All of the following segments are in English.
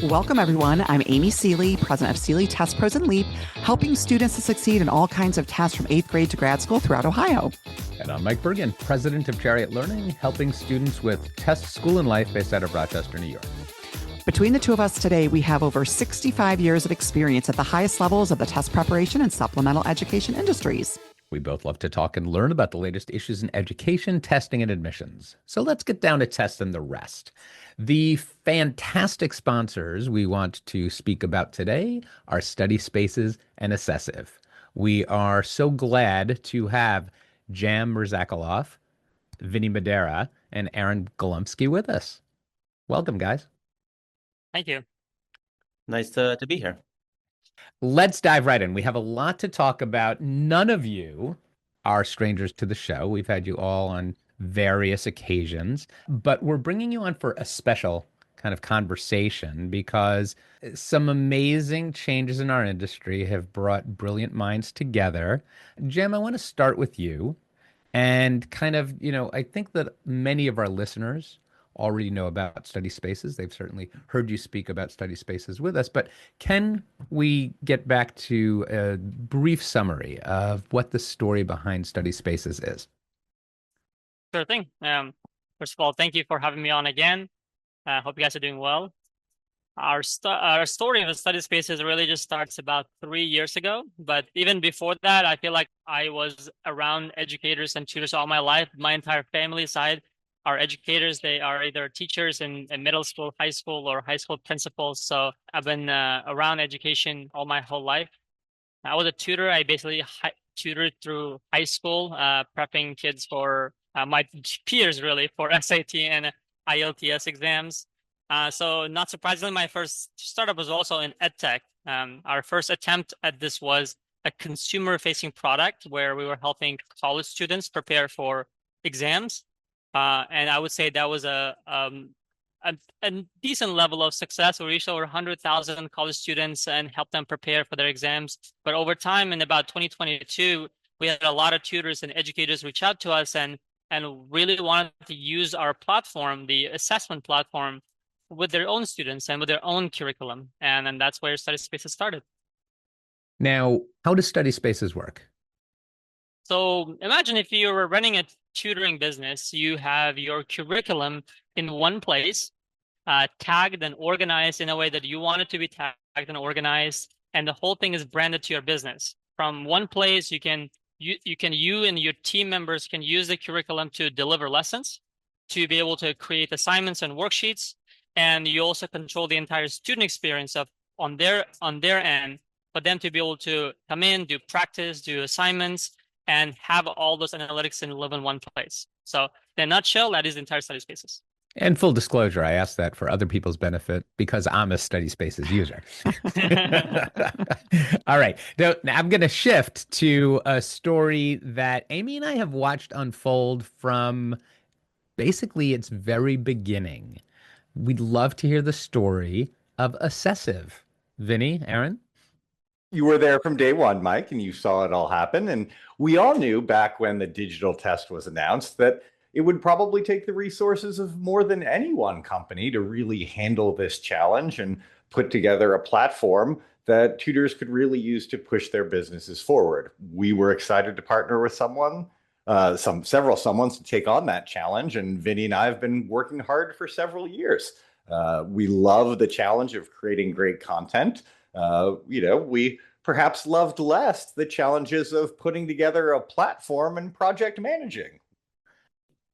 Welcome, everyone. I'm Amy Seeley, president of Seeley Test Pros and Leap, helping students to succeed in all kinds of tests from 8th grade to grad school throughout Ohio. And I'm Mike Bergen, president of Chariot Learning, helping students with Test School and Life based out of Rochester, New York. Between the two of us today, we have over 65 years of experience at the highest levels of the test preparation and supplemental education industries. We both love to talk and learn about the latest issues in education, testing, and admissions. So let's get down to tests and the rest. The fantastic sponsors we want to speak about today are StudySpaces and Assessiv. We are so glad to have Jam Mirzakhalov, Vinny Madera, and Aaron Golumbfskie with us. Welcome, guys. Thank you. Nice to be here. Let's dive right in. We have a lot to talk about. None of you are strangers to the show. We've had you all on various occasions, but we're bringing you on for a special kind of conversation because some amazing changes in our industry have brought brilliant minds together. Jim, I want to start with you and kind of, I think that many of our listeners already know about StudySpaces. They've certainly heard you speak about StudySpaces with us, but can we get back to a brief summary of what the story behind StudySpaces is? Sure thing. First of all, thank you for having me on again. Hope you guys are doing well. Our story of StudySpaces really just starts about 3 years ago. But even before that, I feel like I was around educators and tutors all my life. My entire family side are educators. They are either teachers in middle school, high school, or high school principals. So I've been around education all my whole life. I was a tutor. I basically tutored through high school, prepping kids for my peers, really, for SAT and IELTS exams. So not surprisingly, my first startup was also in EdTech. Our first attempt at this was a consumer-facing product where we were helping college students prepare for exams. And I would say that was a decent level of success. We reached over 100,000 college students and helped them prepare for their exams. But over time, in about 2022, we had a lot of tutors and educators reach out to us and really wanted to use our platform, the assessment platform, with their own students and with their own curriculum. And that's where StudySpaces started. Now, how does StudySpaces work? So imagine if you were running a tutoring business, you have your curriculum in one place, tagged and organized in a way that you want it to be tagged and organized, and the whole thing is branded to your business. From one place, you and your team members can use the curriculum to deliver lessons, to be able to create assignments and worksheets, and you also control the entire student experience on their end, for them to be able to come in, do practice, do assignments, and have all those analytics and live in one place. So in a nutshell, that is the entire StudySpaces. And full disclosure, I asked that for other people's benefit because I'm a StudySpaces user. All right. Now I'm going to shift to a story that Amy and I have watched unfold from basically its very beginning. We'd love to hear the story of Assessiv. Vinny, Aaron? You were there from day one, Mike, and you saw it all happen. And we all knew back when the digital test was announced that it would probably take the resources of more than any one company to really handle this challenge and put together a platform that tutors could really use to push their businesses forward. We were excited to partner with several someones to take on that challenge. And Vinny and I have been working hard for several years. We love the challenge of creating great content. We perhaps loved less the challenges of putting together a platform and project managing.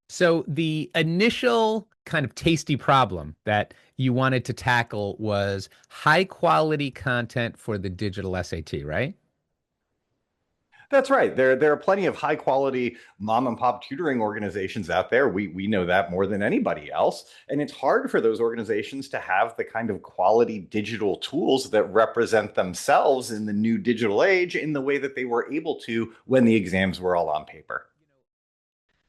So the initial kind of tasty problem that you wanted to tackle was high quality content for the digital SAT, right? That's right. There are plenty of high quality mom and pop tutoring organizations out there. We know that more than anybody else. And it's hard for those organizations to have the kind of quality digital tools that represent themselves in the new digital age in the way that they were able to when the exams were all on paper.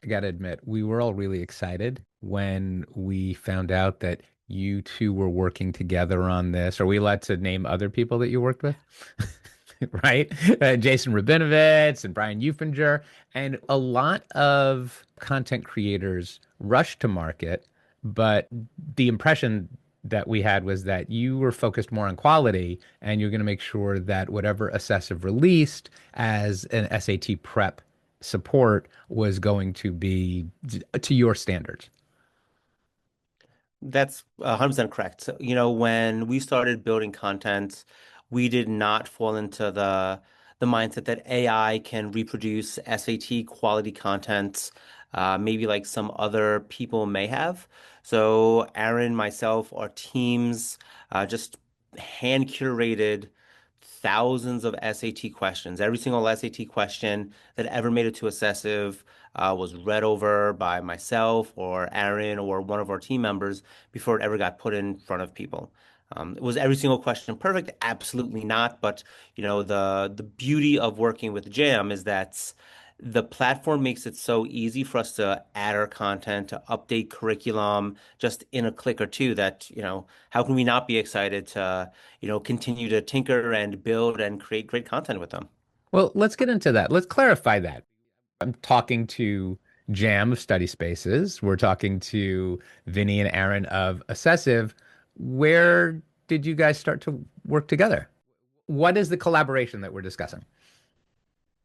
I got to admit, we were all really excited when we found out that you two were working together on this. Are we allowed to name other people that you worked with? Right? Jason Rabinovitz and Brian Eufinger, and a lot of content creators rushed to market, but the impression that we had was that you were focused more on quality and you're going to make sure that whatever Assessiv released as an SAT prep support was going to be to your standards. That's 100% correct. So, when we started building content, we did not fall into the mindset that AI can reproduce SAT quality content, maybe like some other people may have. So Aaron, myself, our teams just hand curated thousands of SAT questions. Every single SAT question that ever made it to Assessiv was read over by myself or Aaron or one of our team members before it ever got put in front of people. Was every single question perfect? Absolutely not. But the beauty of working with Jam is that the platform makes it so easy for us to add our content, to update curriculum just in a click or two that, how can we not be excited to, continue to tinker and build and create great content with them? Well, let's get into that. Let's clarify that. I'm talking to Jam of StudySpaces. We're talking to Vinny and Aaron of Assessiv. Where did you guys start to work together? What is the collaboration that we're discussing?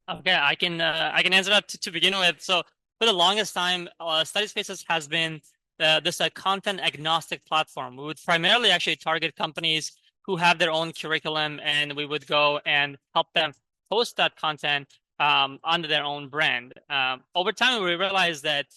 Okay, I can answer that to begin with. So for the longest time, StudySpaces has been this content agnostic platform. We would primarily actually target companies who have their own curriculum, and we would go and help them post that content under their own brand. Over time, we realized that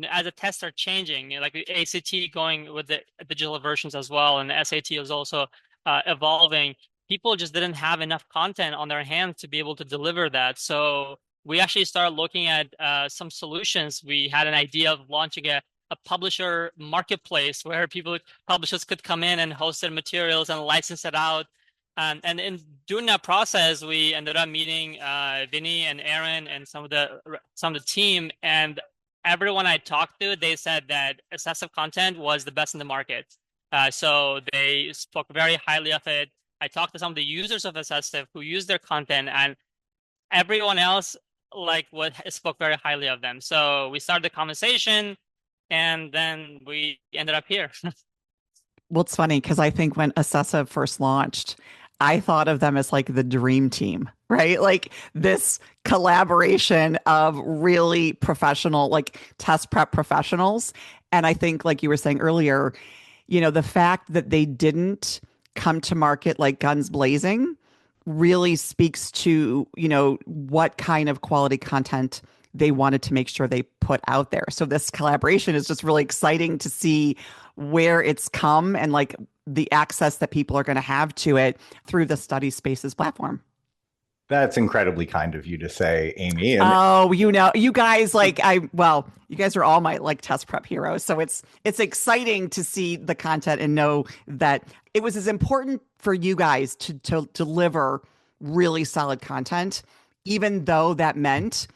as the tests are changing, like the ACT going with the digital versions as well, and the SAT is also evolving. People just didn't have enough content on their hands to be able to deliver that. So we actually started looking at some solutions. We had an idea of launching a publisher marketplace where publishers could come in and host their materials and license it out. And in doing that process, we ended up meeting Vinny and Aaron and some of the team. And everyone I talked to, they said that Assessiv content was the best in the market. So they spoke very highly of it. I talked to some of the users of Assessiv who use their content, and everyone else spoke very highly of them. So we started the conversation, and then we ended up here. Well, it's funny because I think when Assessiv first launched, I thought of them as like the dream team, right? Like this collaboration of really professional, like test prep professionals. And I think, like you were saying earlier, the fact that they didn't come to market like guns blazing really speaks to, what kind of quality content they wanted to make sure they put out there. So this collaboration is just really exciting to see where it's come and like the access that people are going to have to it through the StudySpaces platform. That's incredibly kind of you to say, Amy. And you guys you guys are all my like test prep heroes. So it's exciting to see the content and know that it was as important for you guys to deliver really solid content, even though that meant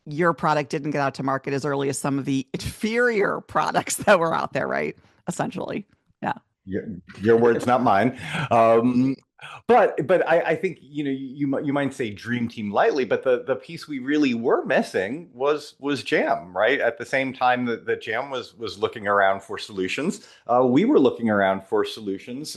your product didn't get out to market as early as some of the inferior products that were out there, right? Essentially. Yeah. Your words, not mine. But I think you might say dream team lightly, but the piece we really were missing was Jam, right? At the same time that Jam was looking around for solutions, we were looking around for solutions,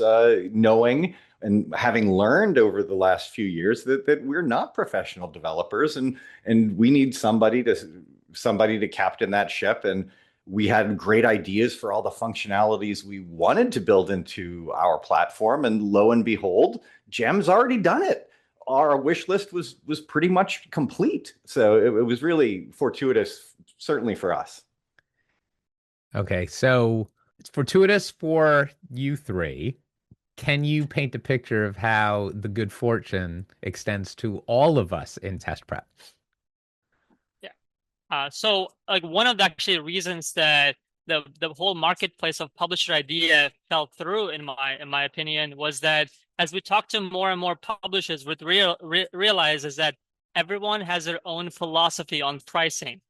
knowing and having learned over the last few years that we're not professional developers, and we need somebody to captain that ship. And we had great ideas for all the functionalities we wanted to build into our platform. And lo and behold, Jam's already done it. Our wish list was pretty much complete. So it was really fortuitous, certainly for us. Okay, so it's fortuitous for you three. Can you paint a picture of how the good fortune extends to all of us in test prep? So like one of the actually reasons that the whole marketplace of publisher idea fell through, in my opinion, was that as we talk to more and more publishers, what realize is that everyone has their own philosophy on pricing.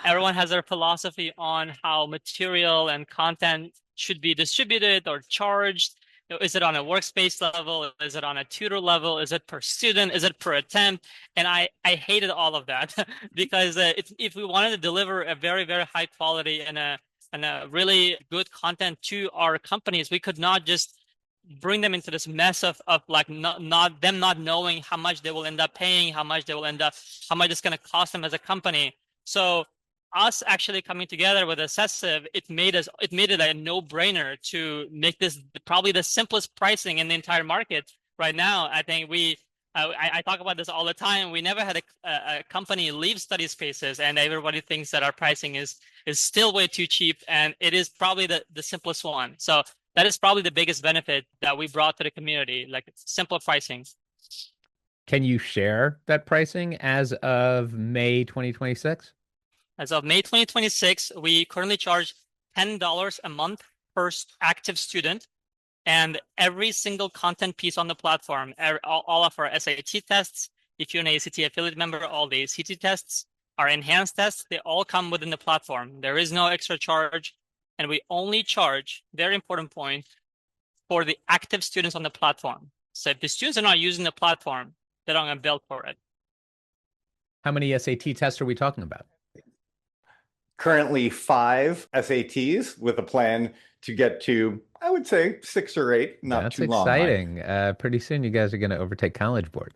Everyone has their philosophy on how material and content should be distributed or charged. Is it on a workspace level? Is it on a tutor level? Is it per student? Is it per attempt? And I hated all of that because if we wanted to deliver a very, very high quality and a really good content to our companies, we could not just bring them into this mess of like not knowing how much they will end up paying, how much it's going to cost them as a company. So us actually coming together with Assessiv, it made it a no-brainer to make this probably the simplest pricing in the entire market right now. I think I talk about this all the time. We never had a company leave StudySpaces, and everybody thinks that our pricing is still way too cheap, and it is probably the simplest one. So that is probably the biggest benefit that we brought to the community, like simple pricing. Can you share that pricing as of May 2026? As of May 2026, we currently charge $10 a month per active student. And every single content piece on the platform, all of our SAT tests, if you're an ACT affiliate member, all the ACT tests, our enhanced tests, they all come within the platform. There is no extra charge. And we only charge, very important point, for the active students on the platform. So if the students are not using the platform, they don't get billed for it. How many SAT tests are we talking about? Currently 5 SATs with a plan to get to, I would say, 6 or 8, not too long. That's exciting. Pretty soon you guys are going to overtake College Board.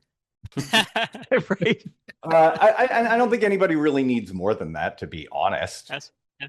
Right. I don't think anybody really needs more than that, to be honest. Yes. Yeah.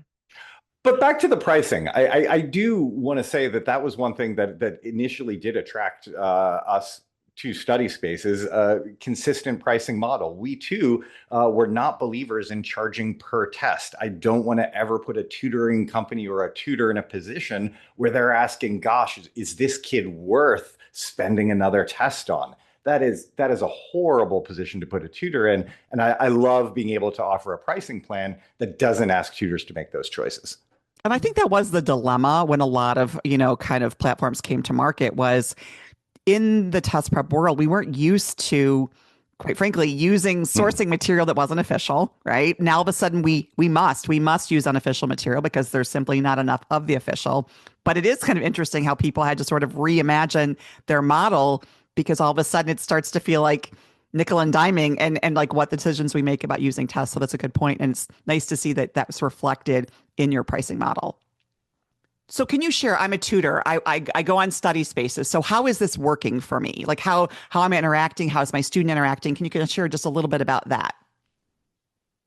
But back to the pricing, I do want to say that was one thing that initially did attract us to StudySpaces, a consistent pricing model. We too were not believers in charging per test. I don't want to ever put a tutoring company or a tutor in a position where they're asking, gosh, is this kid worth spending another test on? That is a horrible position to put a tutor in. And I love being able to offer a pricing plan that doesn't ask tutors to make those choices. And I think that was the dilemma when a lot of, kind of platforms came to market was in the test prep world, we weren't used to, quite frankly, using sourcing material that wasn't official, right? Now, all of a sudden, we must use unofficial material because there's simply not enough of the official. But it is kind of interesting how people had to sort of reimagine their model because all of a sudden it starts to feel like nickel and diming and like what decisions we make about using tests. So that's a good point. And it's nice to see that was reflected in your pricing model. So can you share, I'm a tutor, I go on StudySpaces. So how is this working for me? Like how am I interacting? How is my student interacting? Can you share just a little bit about that?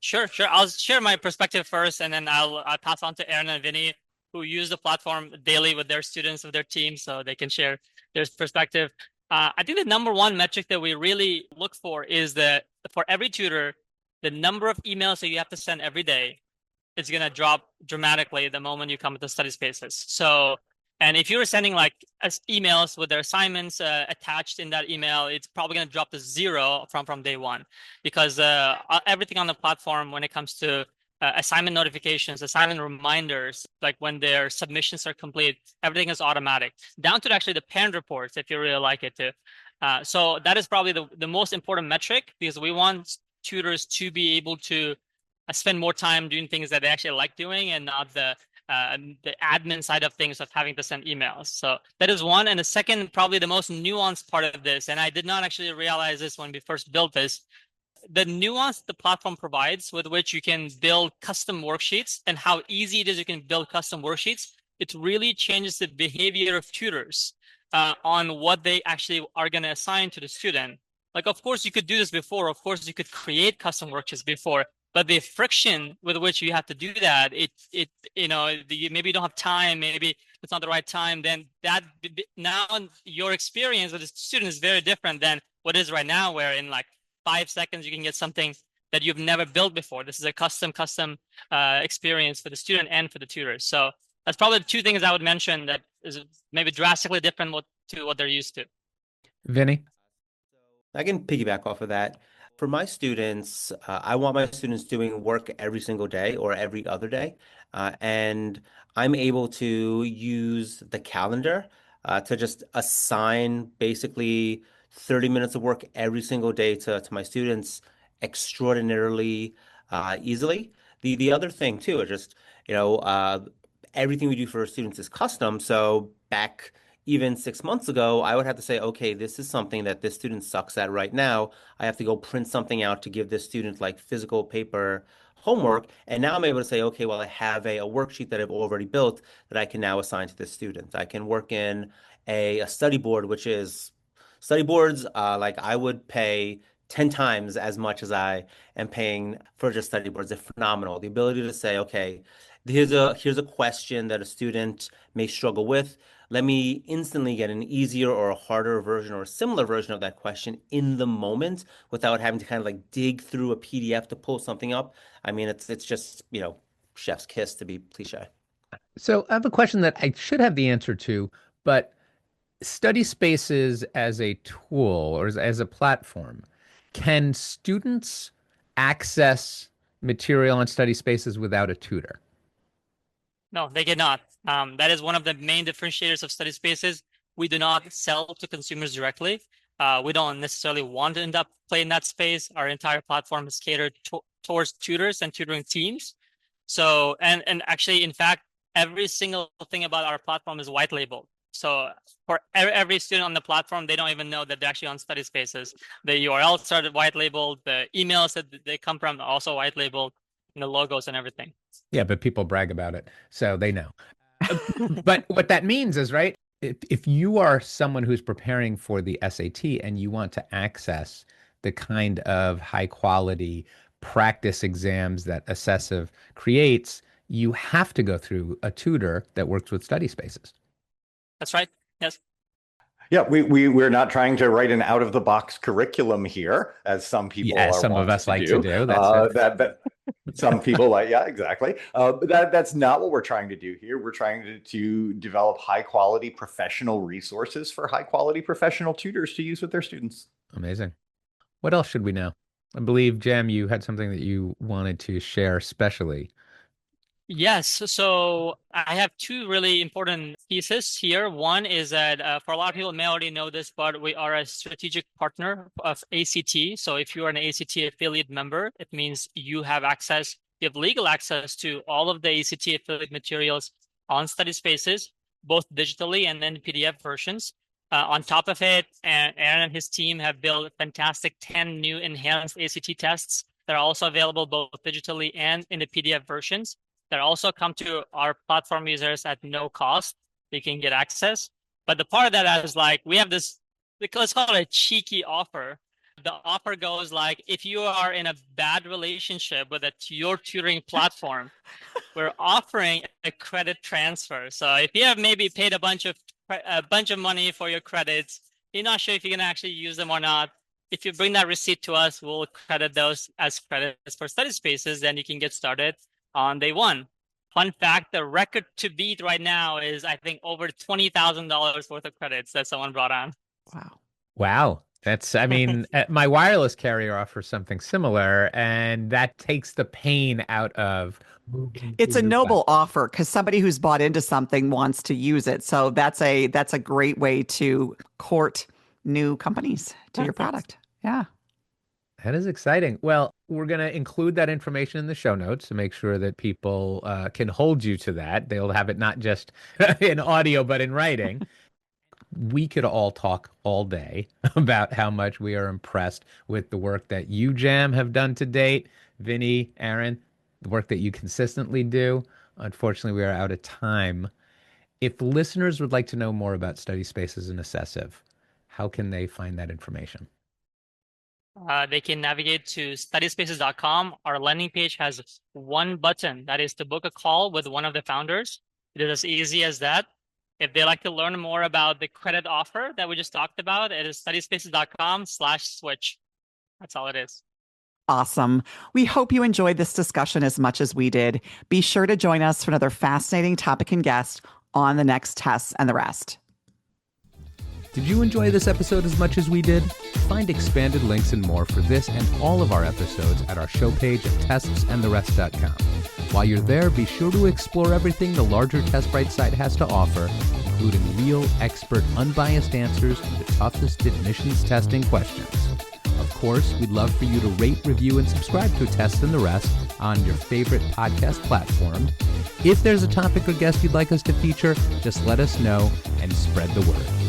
Sure. I'll share my perspective first, and then I'll pass on to Aaron and Vinny, who use the platform daily with their students, with their team, so they can share their perspective. I think the number one metric that we really look for is that for every tutor, the number of emails that you have to send every day is going to drop dramatically the moment you come to StudySpaces. So, and if you're sending like emails with their assignments attached in that email, it's probably going to drop to 0 from day one, because everything on the platform when it comes to assignment notifications, assignment reminders, like when their submissions are complete, everything is automatic, down to actually the parent reports if you really like it too. So that is probably the most important metric, because we want tutors to be able to spend more time doing things that they actually like doing and not the admin side of things of having to send emails. So that is one. And the second, probably the most nuanced part of this, and I did not actually realize this when we first built this, the nuance the platform provides with which you can build custom worksheets and how easy it is you can build custom worksheets, it really changes the behavior of tutors on what they actually are going to assign to the student. Like, of course, you could do this before. Of course, you could create custom worksheets before. But the friction with which you have to do that, maybe you don't have time, maybe it's not the right time, then that now your experience with the student is very different than what is right now, where in like 5 seconds you can get something that you've never built before. This is a custom experience for the student and for the tutors. So that's probably the two things I would mention that is maybe drastically different to what they're used to. Vinny? I can piggyback off of that. For my students, I want my students doing work every single day or every other day. And I'm able to use the calendar to just assign basically 30 minutes of work every single day to my students extraordinarily easily. The other thing too is just, everything we do for our students is custom. So back even 6 months ago, I would have to say, okay, this is something that this student sucks at right now. I have to go print something out to give this student like physical paper homework. And now I'm able to say, okay, well, I have a worksheet that I've already built that I can now assign to the student. I can work in a study board, which is study boards, like I would pay 10 times as much as I am paying for just study boards. They're phenomenal. The ability to say, okay, here's a question that a student may struggle with. Let me instantly get an easier or a harder version or a similar version of that question in the moment without having to kind of like dig through a PDF to pull something up. I mean, it's just, chef's kiss to be cliche. So I have a question that I should have the answer to, but study spaces as a tool or as a platform, can students access material on study spaces without a tutor? No, they cannot. That is one of the main differentiators of study spaces. We do not sell to consumers directly. We don't necessarily want to end up playing that space. Our entire platform is catered towards tutors and tutoring teams. So, and actually, in fact, every single thing about our platform is white labeled. So for every student on the platform, they don't even know that they're actually on study spaces. The URLs are white labeled. The emails that they come from are also white labeled, the logos and everything. Yeah, but people brag about it, so they know. But what that means is, right, if you are someone who's preparing for the SAT and you want to access the kind of high quality practice exams that Assessiv creates, you have to go through a tutor that works with study spaces. That's right. Yes. Yeah, we're not trying to write an out-of-the-box curriculum here, as some people are some of us like to do. That some people like, yeah, exactly. But that's not what we're trying to do here. We're trying to develop high-quality professional resources for high-quality professional tutors to use with their students. Amazing. What else should we know? I believe, Jam, you had something that you wanted to share specially. Yes, so I have two really important pieces here. One is that for a lot of people may already know this, but we are a strategic partner of ACT. So if you are an ACT affiliate member, it means you have legal access to all of the ACT affiliate materials on Study Spaces, both digitally and then PDF versions. On top of it, Aaron and his team have built fantastic 10 new enhanced ACT tests that are also available both digitally and in the PDF versions. That also come to our platform users at no cost. They can get access. But the part of that is like, we have this, let's call it a cheeky offer. The offer goes like, if you are in a bad relationship with your tutoring platform, we're offering a credit transfer. So if you have maybe paid a bunch of money for your credits, you're not sure if you can actually use them or not. If you bring that receipt to us, we'll credit those as credits for study spaces, then you can get started on day one. Fun fact, the record to beat right now is, I think, over $20,000 worth of credits that someone brought on. Wow. That's, I mean, my wireless carrier offers something similar, and that takes the pain out of. It's a noble offer because somebody who's bought into something wants to use it. So that's a great way to court new companies to your product. Yeah. That is exciting. Well, we're going to include that information in the show notes to make sure that people can hold you to that. They'll have it not just in audio, but in writing. We could all talk all day about how much we are impressed with the work that you, Jam, have done to date. Vinny, Aaron, the work that you consistently do. Unfortunately, we are out of time. If listeners would like to know more about Study Spaces and Assessiv, how can they find that information? They can navigate to studyspaces.com. Our landing page has one button, that is to book a call with one of the founders. It is as easy as that. If they like to learn more about the credit offer that we just talked about, it is studyspaces.com/switch. That's all it is. Awesome. We hope you enjoyed this discussion as much as we did. Be sure to join us for another fascinating topic and guest on the next Tests and the Rest. Did you enjoy this episode as much as we did? Find expanded links and more for this and all of our episodes at our show page at testsandtherest.com. While you're there, be sure to explore everything the larger TestBright site has to offer, including real, expert, unbiased answers to the toughest admissions testing questions. Of course, we'd love for you to rate, review, and subscribe to Test and the Rest on your favorite podcast platform. If there's a topic or guest you'd like us to feature, just let us know and spread the word.